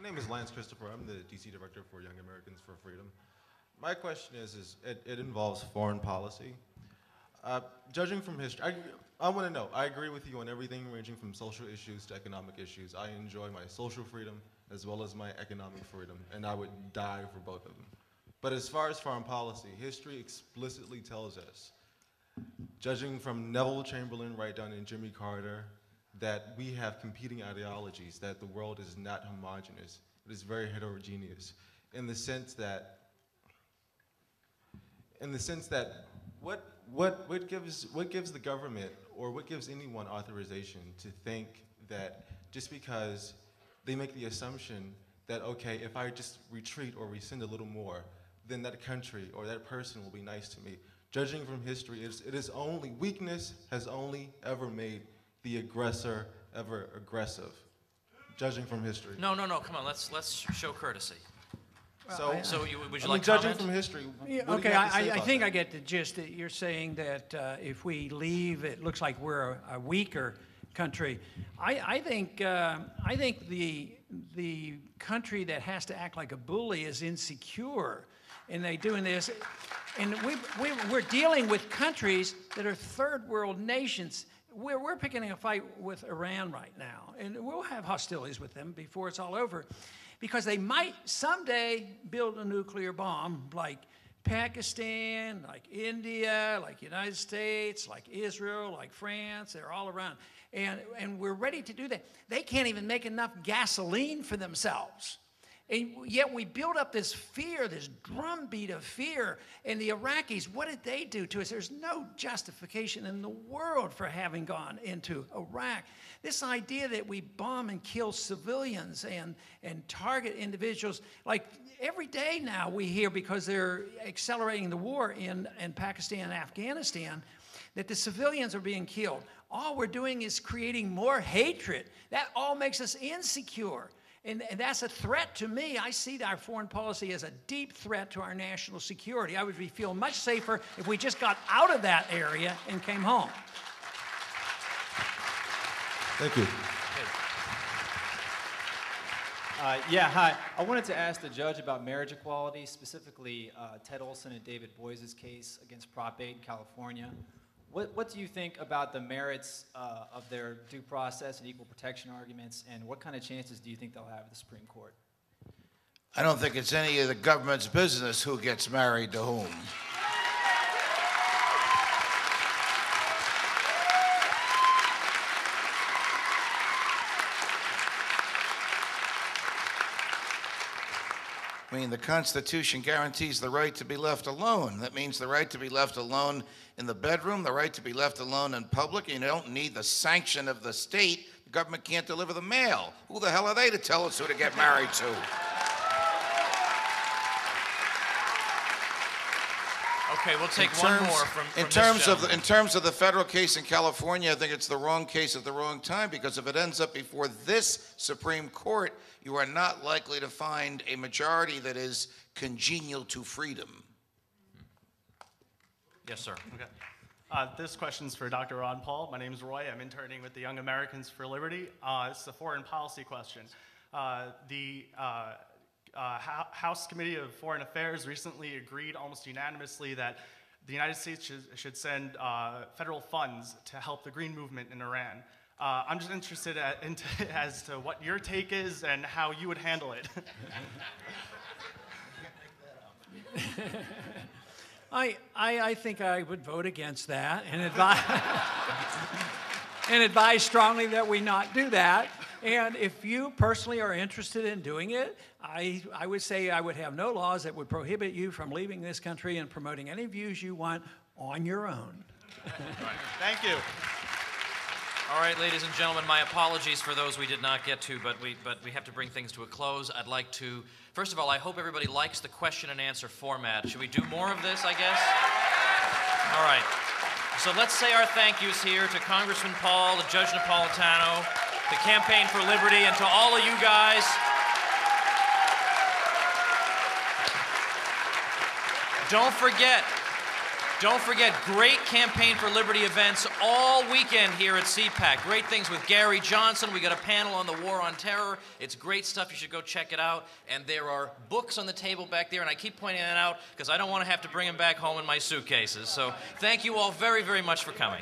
My name is Lance Christopher. I'm the DC Director for Young Americans for Freedom. My question is it involves foreign policy. Judging from history, I want to know, I agree with you on everything ranging from social issues to economic issues. I enjoy my social freedom as well as my economic freedom, and I would die for both of them. But as far as foreign policy, history explicitly tells us, judging from Neville Chamberlain right down to Jimmy Carter, that we have competing ideologies, that the world is not homogeneous. It is very heterogeneous in the sense that what gives the government or what gives anyone authorization to think that just because they make the assumption that, okay, if I just retreat or rescind a little more, then that country or that person will be nice to me. Judging from history, weakness has only ever made the aggressor ever aggressive. Judging from history. No, come on, let's show courtesy. Well, would you like to judging comment? from history, okay, I think I get the gist. That you're saying that if we leave, it looks like we're a weaker country. I think the country that has to act like a bully is insecure, and they're doing this. And we're dealing with countries that are third world nations. We're picking a fight with Iran right now, and we'll have hostilities with them before it's all over, because they might someday build a nuclear bomb like Pakistan, like India, like United States, like Israel, like France. They're all around. And we're ready to do that. They can't even make enough gasoline for themselves. And yet we build up this fear, this drumbeat of fear. And the Iraqis, what did they do to us? There's no justification in the world for having gone into Iraq. This idea that we bomb and kill civilians and target individuals, like every day now we hear, because they're accelerating the war in Pakistan and Afghanistan, that the civilians are being killed. All we're doing is creating more hatred. That all makes us insecure. And that's a threat to me. I see our foreign policy as a deep threat to our national security. I would feel much safer if we just got out of that area and came home. Thank you. Yeah, hi. I wanted to ask the judge about marriage equality, specifically Ted Olson and David Boies' case against Prop 8 in California. What do you think about the merits of their due process and equal protection arguments, and what kind of chances do you think they'll have at the Supreme Court? I don't think it's any of the government's business who gets married to whom. I mean, the Constitution guarantees the right to be left alone. That means the right to be left alone in the bedroom, the right to be left alone in public. You don't need the sanction of the state. The government can't deliver the mail. Who the hell are they to tell us who to get married to? Okay, we'll take one more from in terms of the federal case in California, I think it's the wrong case at the wrong time, because if it ends up before this Supreme Court, you are not likely to find a majority that is congenial to freedom. Yes, sir. Okay. This question's for Dr. Ron Paul. My name's Roy. I'm interning with the Young Americans for Liberty. It's a foreign policy question. The House Committee of Foreign Affairs recently agreed almost unanimously that the United States should send federal funds to help the Green Movement in Iran. I'm just interested as to what your take is and how you would handle it. I think I would vote against that and advise strongly that we not do that. And if you personally are interested in doing it, I would say I would have no laws that would prohibit you from leaving this country and promoting any views you want on your own. Right. Thank you. All right, ladies and gentlemen, my apologies for those we did not get to, but we have to bring things to a close. I'd like to, first of all, I hope everybody likes the question and answer format. Should we do more of this, I guess? All right. So let's say our thank yous here to Congressman Paul, to Judge Napolitano, the Campaign for Liberty, and to all of you guys. Don't forget, Don't forget, great Campaign for Liberty events all weekend here at CPAC. Great things with Gary Johnson. We got a panel on the War on Terror. It's great stuff. You should go check it out. And there are books on the table back there, and I keep pointing that out because I don't want to have to bring them back home in my suitcases. So thank you all very, very much for coming.